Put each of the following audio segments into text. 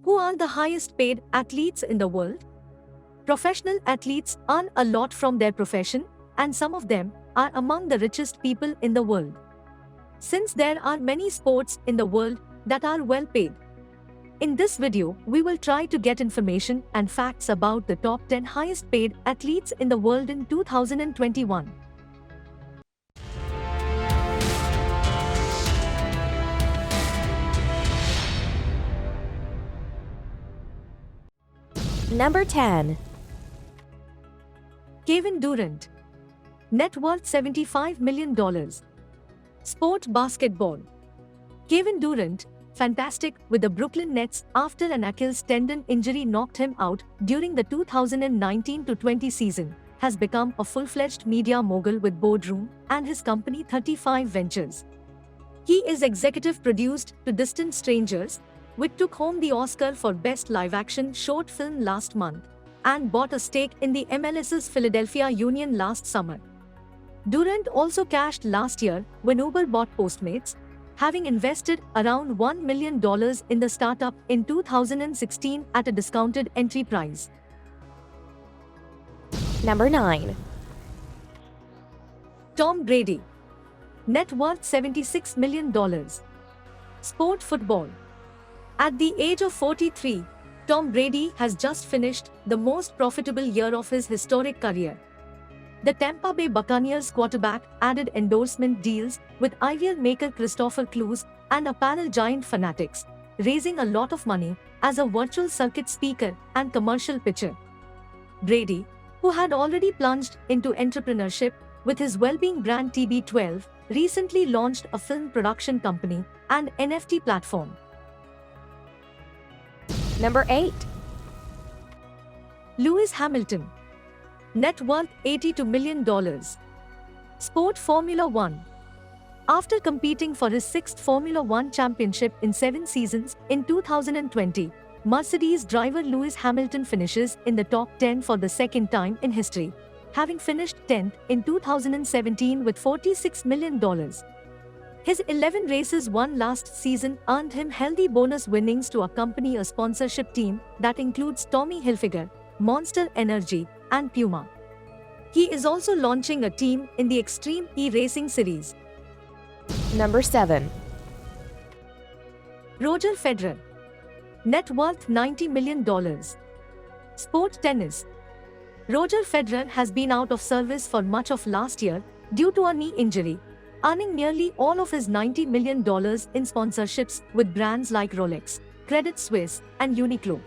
Who are the highest paid athletes in the world? Professional athletes earn a lot from their profession, and some of them are among the richest people in the world. Since there are many sports in the world that are well paid. In this video, we will try to get information and facts about the top 10 highest paid athletes in the world in 2021. Number 10. Kevin Durant. Net worth $75 million. Sport basketball. Kevin Durant, fantastic with the Brooklyn Nets after an Achilles tendon injury knocked him out during the 2019-20 season, has become a full-fledged media mogul with Boardroom and his company 35 Ventures. He is executive produced to Distant Strangers, which took home the Oscar for Best Live-Action Short Film last month, and bought a stake in the MLS's Philadelphia Union last summer. Durant also cashed last year when Uber bought Postmates, having invested around $1 million in the startup in 2016 at a discounted entry price. Number 9. Tom Brady. Net worth $76 million. Sport football. At the age of 43, Tom Brady has just finished the most profitable year of his historic career. The Tampa Bay Buccaneers quarterback added endorsement deals with IVR maker Christopher Clues and apparel giant Fanatics, raising a lot of money as a virtual circuit speaker and commercial pitcher. Brady, who had already plunged into entrepreneurship with his well-being brand TB12, recently launched a film production company and NFT platform. Number 8. Lewis Hamilton. Net worth $82 million. Sport Formula One. After competing for his 6th Formula One championship in 7 seasons in 2020, Mercedes driver Lewis Hamilton finishes in the top 10 for the second time in history, having finished 10th in 2017 with $46 million. His 11 races won last season earned him healthy bonus winnings to accompany a sponsorship team that includes Tommy Hilfiger, Monster Energy, and Puma. He is also launching a team in the Extreme E-Racing series. Number 7. Roger Federer. Net worth $90 million. Sport tennis. Roger Federer has been out of service for much of last year due to a knee injury, earning nearly all of his $90 million in sponsorships with brands like Rolex, Credit Suisse, and Uniqlo.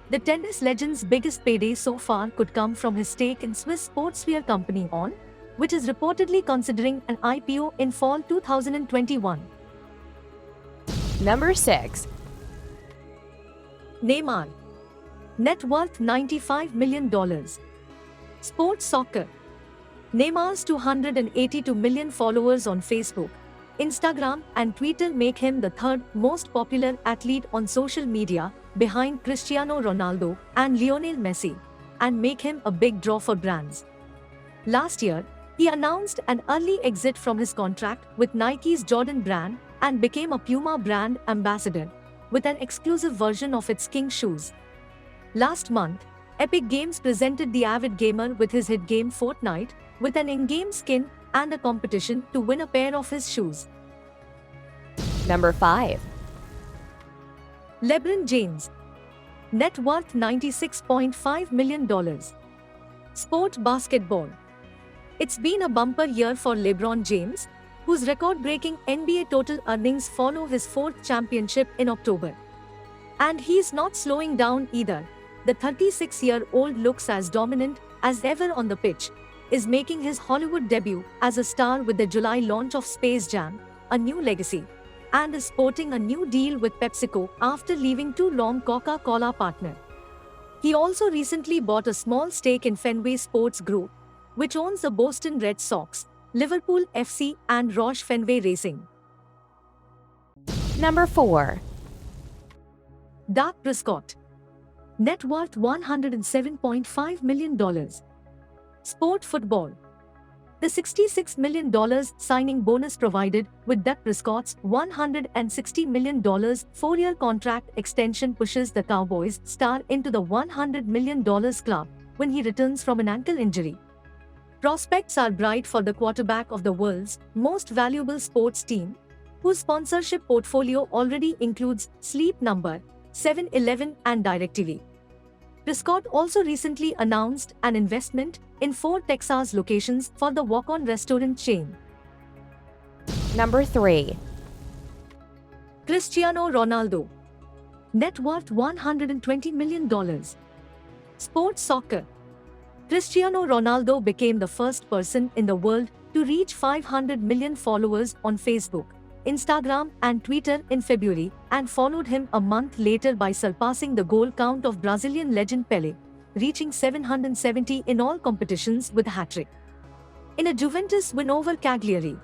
The tennis legend's biggest payday so far could come from his stake in Swiss sportswear company On, which is reportedly considering an IPO in fall 2021. Number 6. Neymar. Net worth $95 million. Sports soccer. Neymar's 282 million followers on Facebook, Instagram, and Twitter make him the third most popular athlete on social media, behind Cristiano Ronaldo and Lionel Messi, and make him a big draw for brands. Last year, he announced an early exit from his contract with Nike's Jordan brand and became a Puma brand ambassador, with an exclusive version of its King shoes. Last month, Epic Games presented the avid gamer with his hit game Fortnite, with an in-game skin and a competition to win a pair of his shoes. Number 5. LeBron James. Net worth $96.5 million. Sport basketball. It's been a bumper year for LeBron James, whose record-breaking NBA total earnings follow his 4th championship in October. And he's not slowing down either. The 36-year-old looks as dominant as ever on the pitch, is making his Hollywood debut as a star with the July launch of Space Jam: A New Legacy, and is sporting a new deal with PepsiCo after leaving too long Coca-Cola partner. He also recently bought a small stake in Fenway Sports Group, which owns the Boston Red Sox, Liverpool FC, and Roush Fenway Racing. Number 4. Dak Prescott. Net worth $107.5 million. Sport football. The $66 million signing bonus provided with Dak Prescott's $160 million 4-year contract extension pushes the Cowboys star into the $100 million club when he returns from an ankle injury. Prospects are bright for the quarterback of the world's most valuable sports team, whose sponsorship portfolio already includes Sleep Number, 7-Eleven and DirecTV. Prescott also recently announced an investment in 4 Texas locations for the walk-on restaurant chain. Number 3. Cristiano Ronaldo. Net worth $120 million. Sports soccer. Cristiano Ronaldo became the first person in the world to reach 500 million followers on Facebook, Instagram and Twitter in February, and followed him a month later by surpassing the goal count of Brazilian legend Pelé, reaching 770 in all competitions with a hat-trick. In a Juventus win over Cagliari,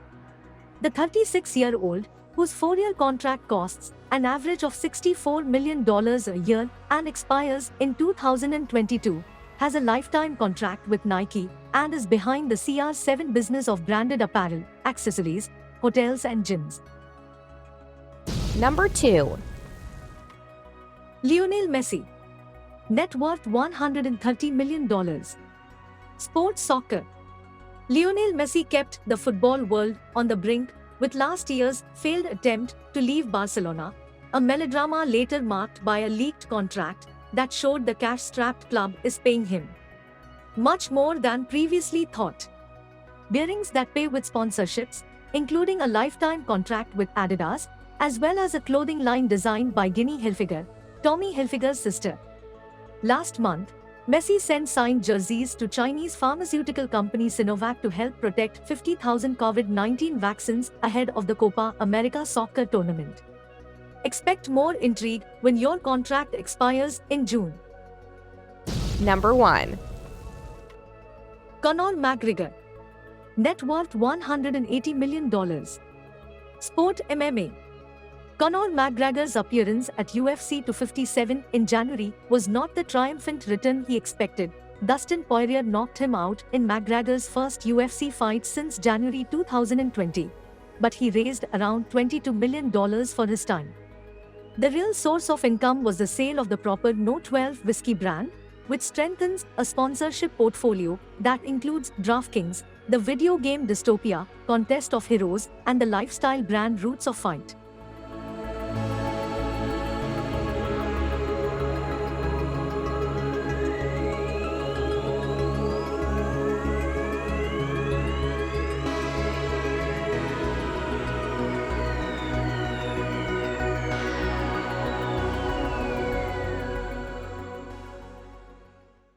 the 36-year-old, whose 4-year contract costs an average of $64 million a year and expires in 2022, has a lifetime contract with Nike and is behind the CR7 business of branded apparel, accessories, hotels and gyms. Number 2. Lionel Messi. Net worth $130 million. Sports soccer. Lionel Messi kept the football world on the brink with last year's failed attempt to leave Barcelona, a melodrama later marked by a leaked contract that showed the cash-strapped club is paying him much more than previously thought. Bearings that pay with sponsorships, including a lifetime contract with Adidas, as well as a clothing line designed by Ginny Hilfiger, Tommy Hilfiger's sister. Last month, Messi sent signed jerseys to Chinese pharmaceutical company Sinovac to help protect 50,000 COVID-19 vaccines ahead of the Copa America soccer tournament. Expect more intrigue when your contract expires in June. Number 1. Conor McGregor. Net worth $180 million. Sport MMA. Conor McGregor's appearance at UFC 257 in January was not the triumphant return he expected. Dustin Poirier knocked him out in McGregor's first UFC fight since January 2020, but he raised around $22 million for his time. The real source of income was the sale of the proper No 12 whiskey brand, which strengthens a sponsorship portfolio that includes DraftKings, the video game Dystopia, Contest of Heroes, and the lifestyle brand Roots of Fight.